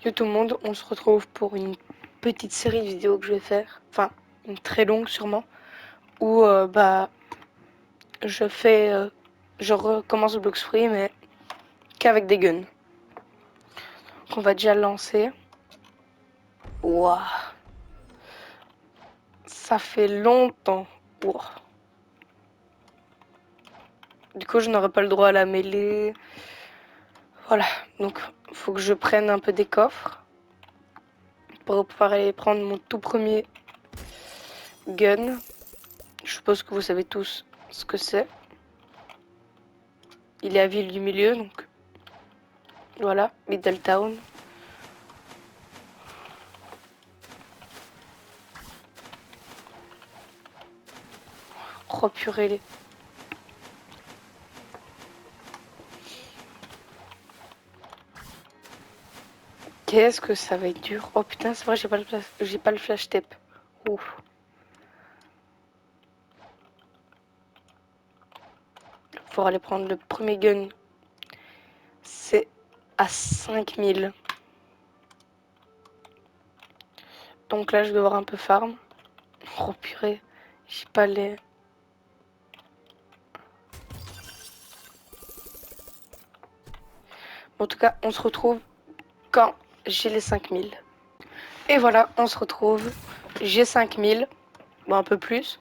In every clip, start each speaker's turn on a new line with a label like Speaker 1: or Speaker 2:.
Speaker 1: Yo tout le monde, on se retrouve pour une petite série de vidéos que je vais faire, enfin une très longue sûrement, où je recommence le Blox Free mais qu'avec des guns. Donc on va déjà lancer. Waouh, ça fait longtemps. Wouah. Du coup je n'aurai pas le droit à la mêlée. Voilà, donc faut que je prenne un peu des coffres pour pouvoir aller prendre mon tout premier gun. Je suppose que vous savez tous ce que c'est. Il est à ville du milieu, donc voilà, Middletown. Oh purée. Qu'est-ce que ça va être dur. Oh putain, c'est vrai, j'ai pas le flash tape. Ouf. Pour aller prendre le premier gun, c'est à 5000. Donc là, je vais devoir un peu farm. Oh purée, j'ai pas les... En tout cas, on se retrouve quand j'ai les 5000. Et voilà, on se retrouve. J'ai 5000. Bon, un peu plus.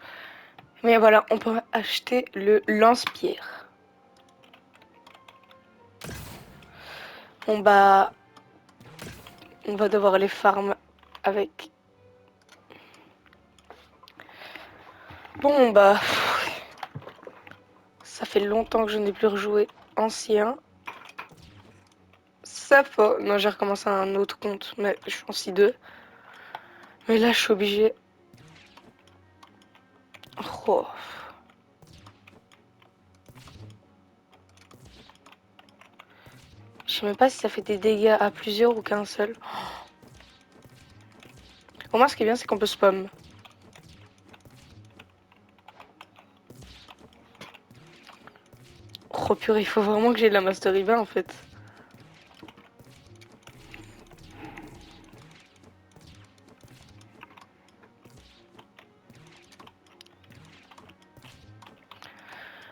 Speaker 1: Mais voilà, on peut acheter le lance-pierre. On va devoir les farm avec... Bon bah... Ça fait longtemps que je n'ai plus rejoué ancien. Ça va. Non, j'ai recommencé un autre compte, mais je suis en C2. Mais là, je suis obligée. Oh. Je sais même pas si ça fait des dégâts à plusieurs ou qu'un seul. Au moins, ce qui est bien, c'est qu'on peut spam. Oh purée, il faut vraiment que j'ai de la Master Eva en fait.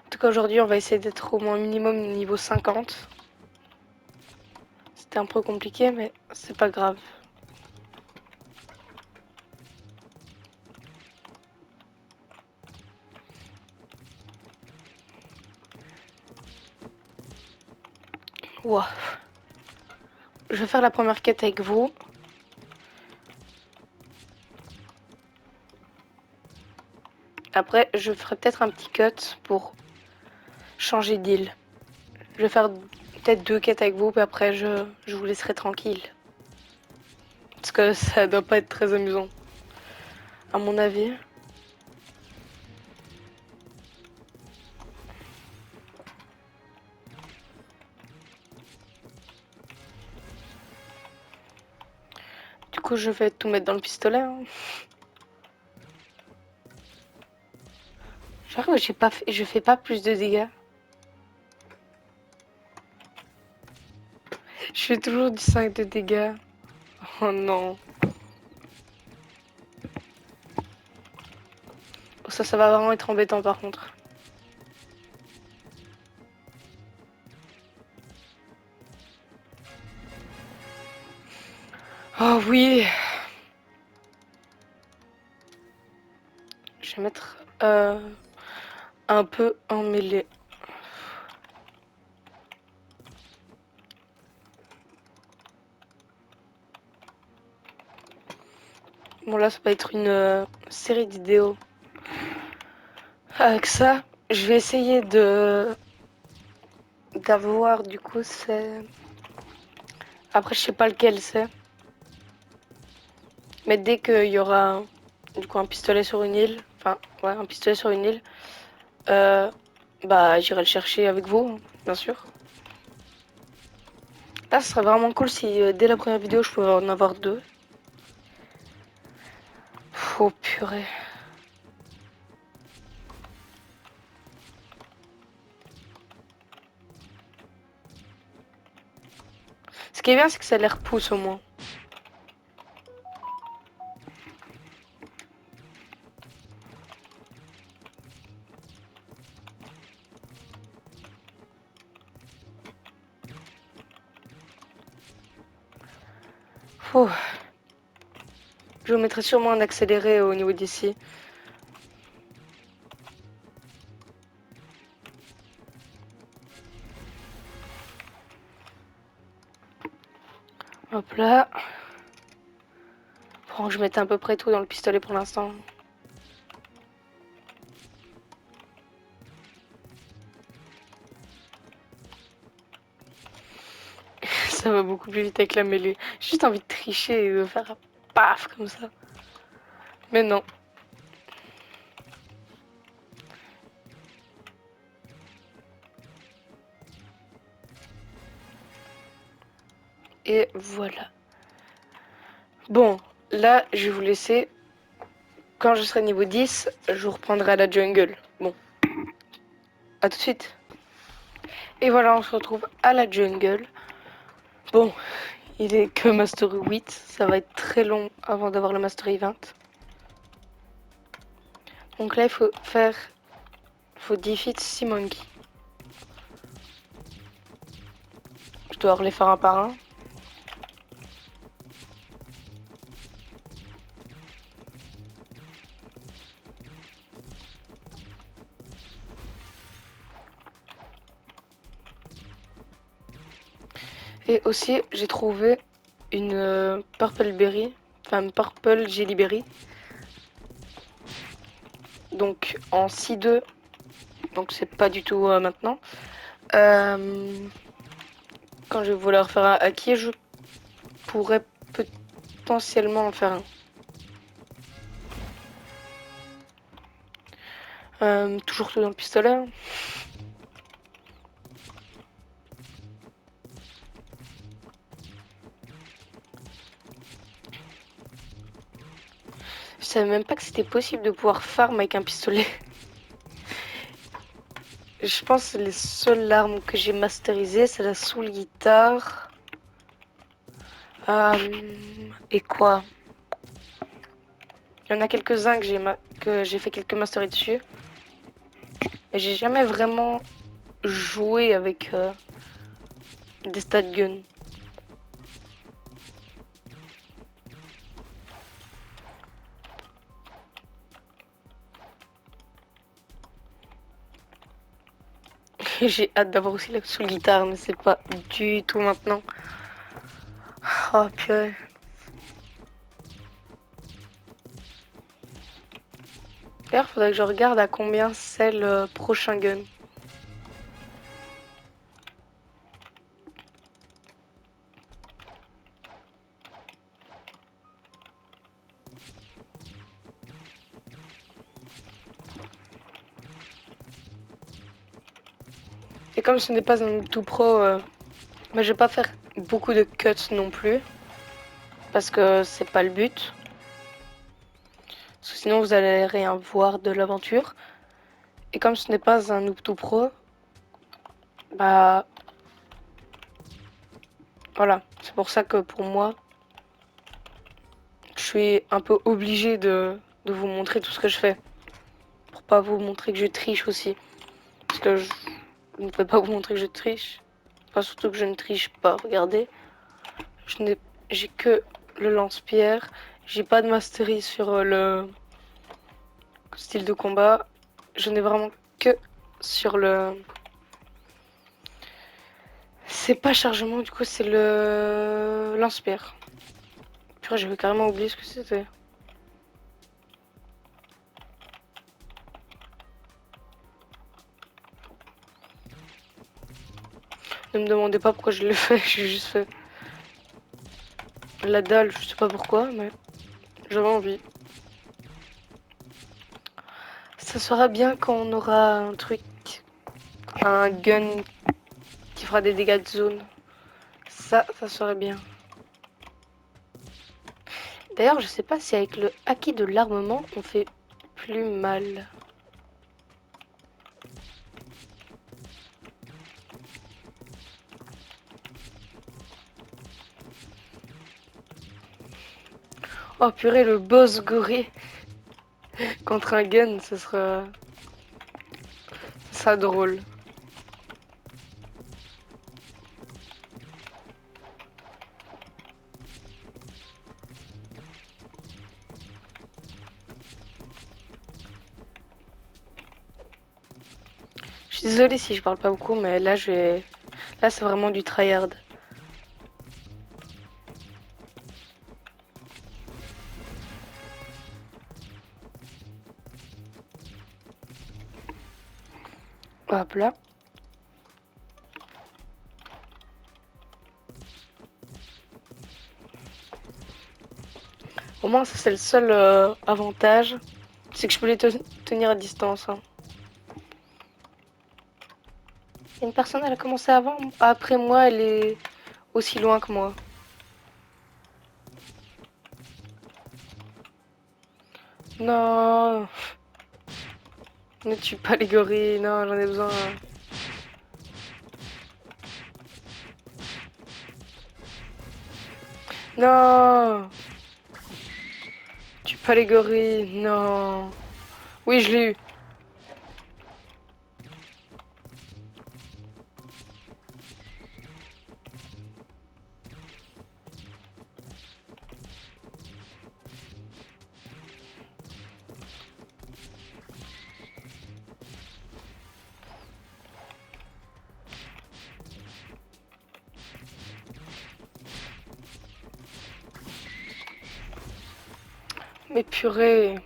Speaker 1: En tout cas, aujourd'hui, on va essayer d'être au moins minimum niveau 50. C'était un peu compliqué, mais c'est pas grave. Wow. Je vais faire la première quête avec vous. Après, je ferai peut-être un petit cut pour changer d'île. Je vais faire peut-être 2 quêtes avec vous, puis après je vous laisserai tranquille. Parce que ça doit pas être très amusant, à mon avis. Du coup, je vais tout mettre dans le pistolet. Hein. J'arrive, je fais pas plus de dégâts. Je fais toujours du 5 de dégâts. Oh non. Ça va vraiment être embêtant par contre. Oh oui. Je vais mettre un peu en mêlée. Bon là, ça va être une série de vidéos. Avec ça, je vais essayer d'avoir du coup c'est... Après, je sais pas lequel c'est. Mais dès qu'il y aura du coup un pistolet sur une île, enfin ouais, un pistolet sur une île, j'irai le chercher avec vous, bien sûr. Là, ce serait vraiment cool si dès la première vidéo, je pouvais en avoir 2. Oh purée. Ce qui est bien, c'est que ça les repousse au moins. Oh. Je vous mettrai sûrement un accéléré au niveau d'ici. Hop là. Bon, je mettais à peu près tout dans le pistolet pour l'instant. Ça va beaucoup plus vite avec la mêlée. J'ai juste envie de tricher et de faire paf comme ça. Mais non. Et voilà. Bon, là, je vais vous laisser. Quand je serai niveau 10, je vous reprendrai à la jungle. Bon, à tout de suite. Et voilà, on se retrouve à la jungle. Bon, il est que Mastery 8. Ça va être très long avant d'avoir le Mastery 20. Donc là, il faut defeat 6 monkeys. Je dois les faire un par un. Et aussi, j'ai trouvé une Purple Berry, enfin une Purple Jelly Berry. Donc en 6-2, donc c'est pas du tout maintenant. Quand je vais vouloir faire un haki, je pourrais potentiellement en faire un. Toujours tout dans le pistolet. Hein. Je savais même pas que c'était possible de pouvoir farm avec un pistolet. Je pense que les seules armes que j'ai masterisées, c'est la soul guitare. Et quoi? Il y en a quelques-uns que j'ai fait quelques masteries dessus. Et j'ai jamais vraiment joué avec des stat guns. J'ai hâte d'avoir aussi la soul guitare, mais c'est pas du tout maintenant. Oh purée. D'ailleurs, faudrait que je regarde à combien c'est le prochain gun. Et comme ce n'est pas un tout pro, je vais pas faire beaucoup de cuts non plus. Parce que c'est pas le but. Parce que sinon vous allez rien voir de l'aventure. Et comme ce n'est pas un noob tout pro, bah voilà. C'est pour ça que pour moi, je suis un peu obligée de vous montrer tout ce que je fais. Pour pas vous montrer que je triche aussi. Parce que je ne peux pas vous montrer que je triche. Enfin, surtout que je ne triche pas. Regardez. J'ai que le lance-pierre. J'ai pas de mastery sur le style de combat. Je n'ai vraiment que sur le... C'est pas chargement, du coup, c'est le lance-pierre. Purée, j'avais carrément oublié ce que c'était. Ne me demandez pas pourquoi je l'ai fait, j'ai juste fait la dalle, je sais pas pourquoi, mais j'avais envie. Ça sera bien quand on aura un truc, un gun qui fera des dégâts de zone. Ça serait bien. D'ailleurs, je sais pas si avec le haki de l'armement, on fait plus mal. Oh purée, le boss goré contre un gun, ce sera drôle. Désolée si je parle pas beaucoup, mais là, là c'est vraiment du tryhard. Hop là. Au moins, ça c'est le seul avantage, c'est que je peux les tenir à distance. Hein. Il y a une personne, elle a commencé avant, après moi, elle est aussi loin que moi. Non, ne tue pas les gorilles, non, j'en ai besoin. Non, tue pas les gorilles, non. Oui, je l'ai eu. Mais purée.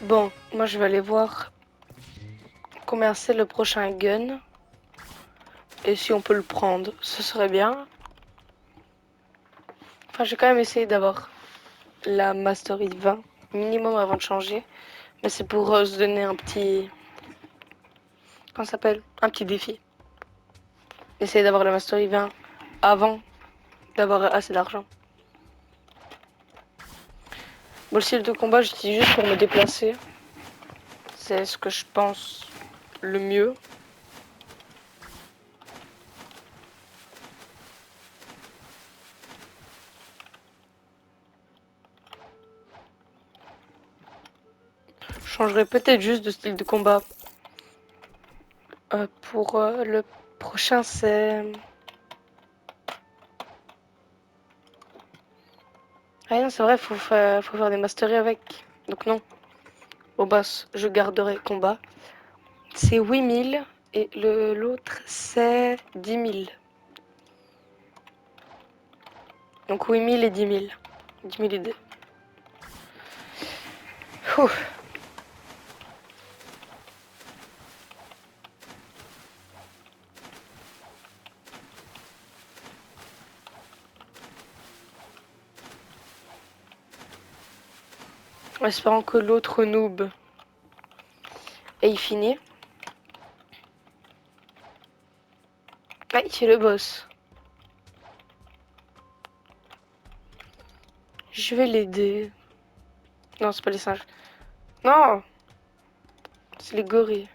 Speaker 1: Bon, moi je vais aller voir combien c'est le prochain gun. Et si on peut le prendre, ce serait bien. Enfin, j'ai quand même essayé d'avoir la Mastery 20 minimum avant de changer. Mais c'est pour se donner un petit... Comment ça s'appelle? Un petit défi. Essayer d'avoir la Mastery 20 avant d'avoir assez d'argent. Bon, le style de combat, j'utilise juste pour me déplacer. C'est ce que je pense le mieux. Je changerai peut-être juste de style de combat. Pour le prochain, c'est... Ah non, c'est vrai, faut faire des masteries avec. Donc non. Au boss, je garderai combat. C'est 8000 et l'autre c'est 10 000. Donc 8000 et 10 000. 10 000 idées. Ouf. En espérant que l'autre noob ait fini. Ah, c'est le boss. Je vais l'aider. Non, c'est pas les singes. Non, c'est les gorilles.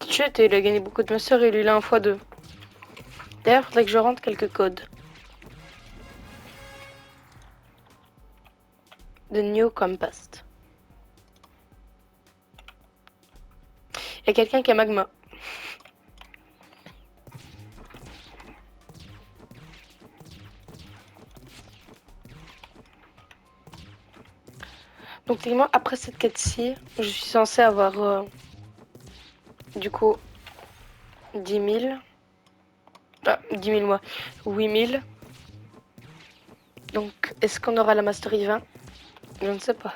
Speaker 1: Chut, il a gagné beaucoup de master et lui il a un x2. D'ailleurs, faudrait que je rentre quelques codes. The New Compass. Il y a quelqu'un qui a magma. Donc techniquement, après cette quête-ci, je suis censée avoir du coup 10 000. Ah, 10 000 moi. 8000. Donc, est-ce qu'on aura la Mastery 20? Je ne sais pas.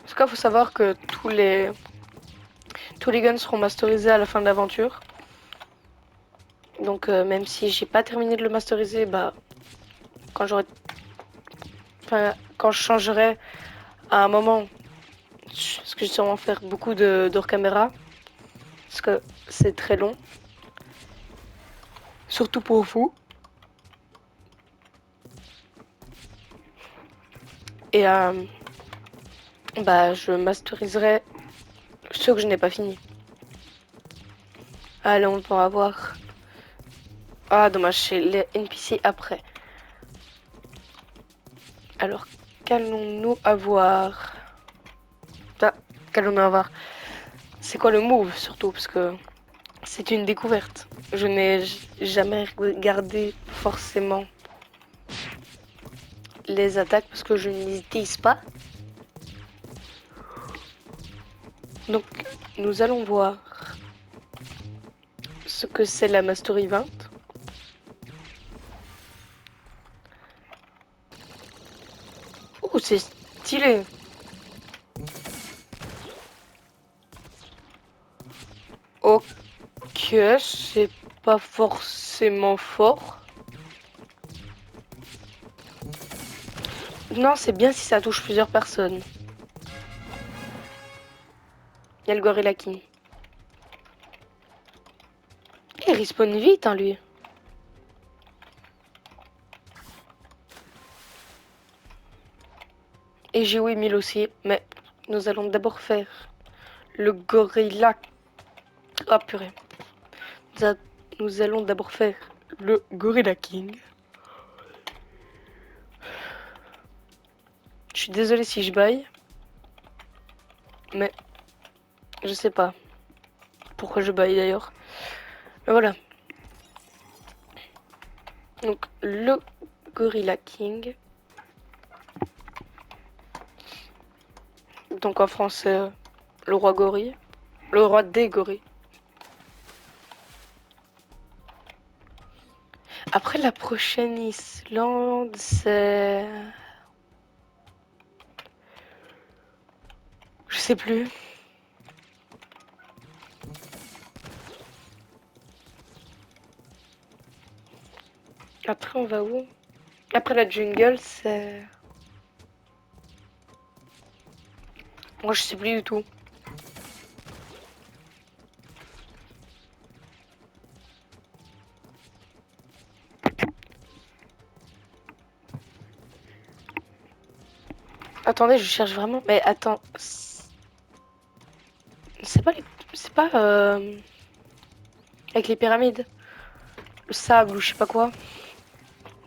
Speaker 1: En tout cas, il faut savoir que tous les guns seront masterisés à la fin de l'aventure. Donc, même si j'ai pas terminé de le masteriser, bah, quand j'aurai... Enfin, quand je changerai à un moment, parce que je vais sûrement faire beaucoup de hors caméra, parce que c'est très long. Surtout pour vous. Et bah, je masteriserai ceux que je n'ai pas fini. Allez, on pourra voir. Ah, dommage, c'est les NPC après. Alors, qu'allons-nous avoir? Ah, qu'allons-nous avoir? C'est quoi le move, surtout, parce que c'est une découverte. Je n'ai jamais regardé forcément les attaques parce que je ne les utilise pas. Donc, nous allons voir ce que c'est la Mastery 20. Oh, c'est stylé. Ok, c'est pas forcément fort. Non, c'est bien si ça touche plusieurs personnes. Il y a le Gorilla King. Il respawn vite, hein, lui. Et j'ai oui 1000 aussi, mais nous allons d'abord faire le Gorilla. Ah purée. Nous allons d'abord faire le Gorilla King. Je suis désolée si je baille, mais je sais pas pourquoi je baille d'ailleurs. Mais voilà. Donc le Gorilla King. Donc en français, le roi gorille. Le roi des gorilles. Après la prochaine Islande, c'est... Je sais plus. Après on va où? Après la jungle, c'est... Moi je sais plus du tout. Attendez, je cherche vraiment. Mais attends. C'est pas les... C'est pas... Avec les pyramides. Le sable ou je sais pas quoi.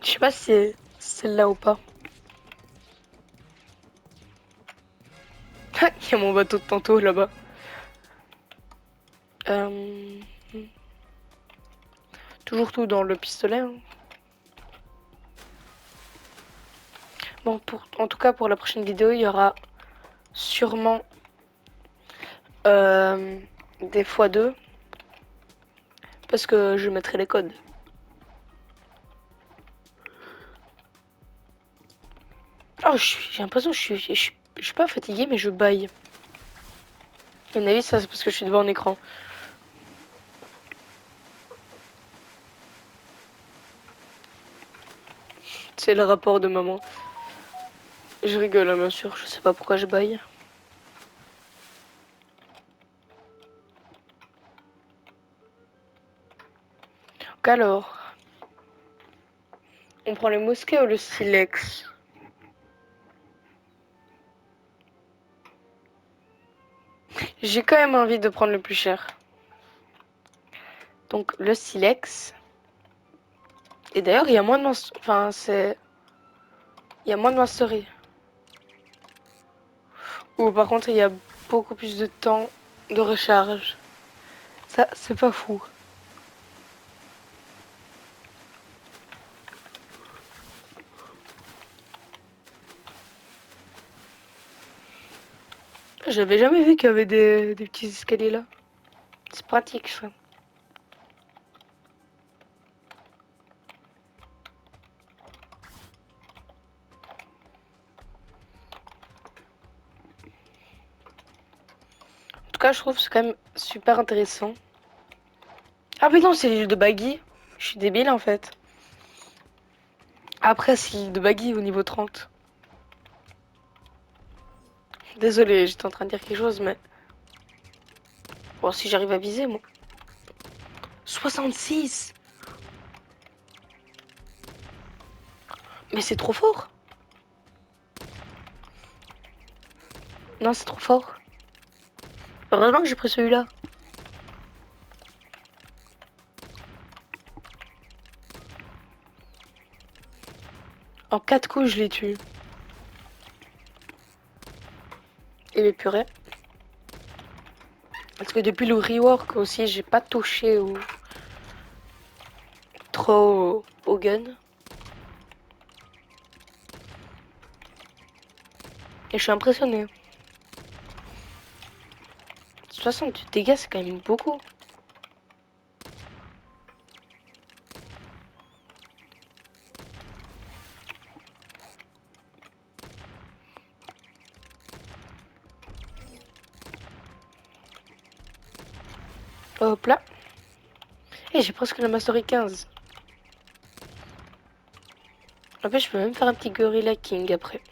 Speaker 1: Je sais pas si c'est celle-là ou pas. Il y a mon bateau de tantôt là-bas. Euh, Toujours tout dans le pistolet. Hein. Bon, en tout cas, pour la prochaine vidéo, il y aura sûrement des x2. Parce que je mettrai les codes. Oh, j'ai l'impression que je suis pas fatiguée, mais je baille. À mon avis, ça c'est parce que je suis devant un écran. C'est le rapport de maman. Je rigole, hein, bien sûr, je sais pas pourquoi je baille. Donc alors, on prend le mosquet ou le silex? J'ai quand même envie de prendre le plus cher. Donc le silex. Et d'ailleurs, il y a moins de enfin, c'est... Il y a moins de mastery. Ou par contre, il y a beaucoup plus de temps de recharge. Ça, c'est pas fou. J'avais jamais vu qu'il y avait des petits escaliers là. C'est pratique ça. En tout cas, je trouve que c'est quand même super intéressant. Ah mais non, c'est l'île de Baggy. Je suis débile en fait. Après, c'est l'île de Baggy au niveau 30. Désolé, j'étais en train de dire quelque chose, mais... Bon, si j'arrive à viser, moi. 66. Mais c'est trop fort. Non, c'est trop fort. Heureusement que j'ai pris celui-là. En 4 coups, je l'ai tué. Et les purées. Parce que depuis le rework aussi, j'ai pas touché trop au gun. Et je suis impressionné. 60 dégâts, c'est quand même beaucoup. Hop là. Et j'ai presque la Mastery 15. En fait, je peux même faire un petit Gorilla King après.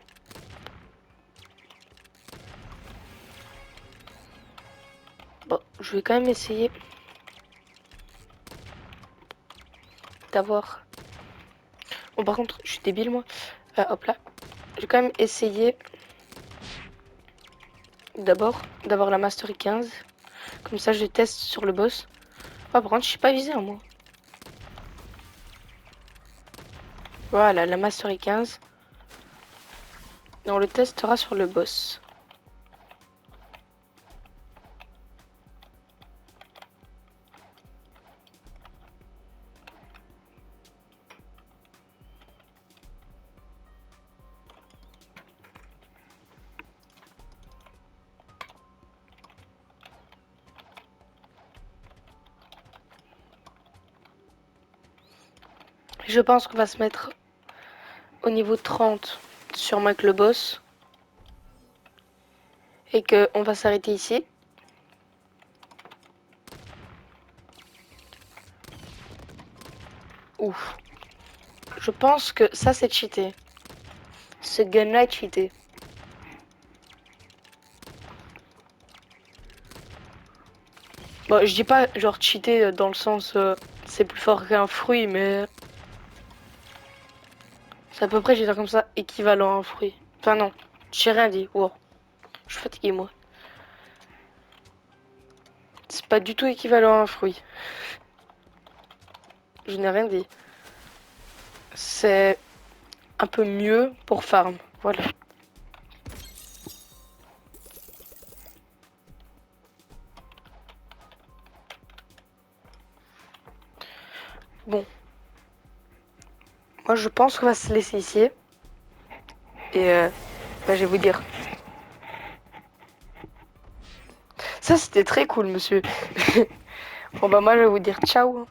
Speaker 1: Bon, je vais quand même essayer d'avoir... Bon, par contre, je suis débile, moi. Hop là. Je vais quand même essayer d'abord d'avoir la Mastery 15. Comme ça, je teste sur le boss. Ah, par contre, je suis pas visé, hein, moi. Voilà, la Mastery 15. Et on le testera sur le boss. Je pense qu'on va se mettre au niveau 30 sur Mac le boss. Et qu'on va s'arrêter ici. Ouf. Je pense que ça c'est cheaté. Ce gun-là est cheaté. Bon, je dis pas genre cheaté dans le sens c'est plus fort qu'un fruit, mais c'est à peu près, je vais dire comme ça, équivalent à un fruit. Enfin non, j'ai rien dit. Wow. Je suis fatigué moi. C'est pas du tout équivalent à un fruit. Je n'ai rien dit. C'est un peu mieux pour farm. Voilà. Bon. Moi je pense qu'on va se laisser ici. Et bah, je vais vous dire. Ça c'était très cool monsieur. Bon bah moi je vais vous dire ciao.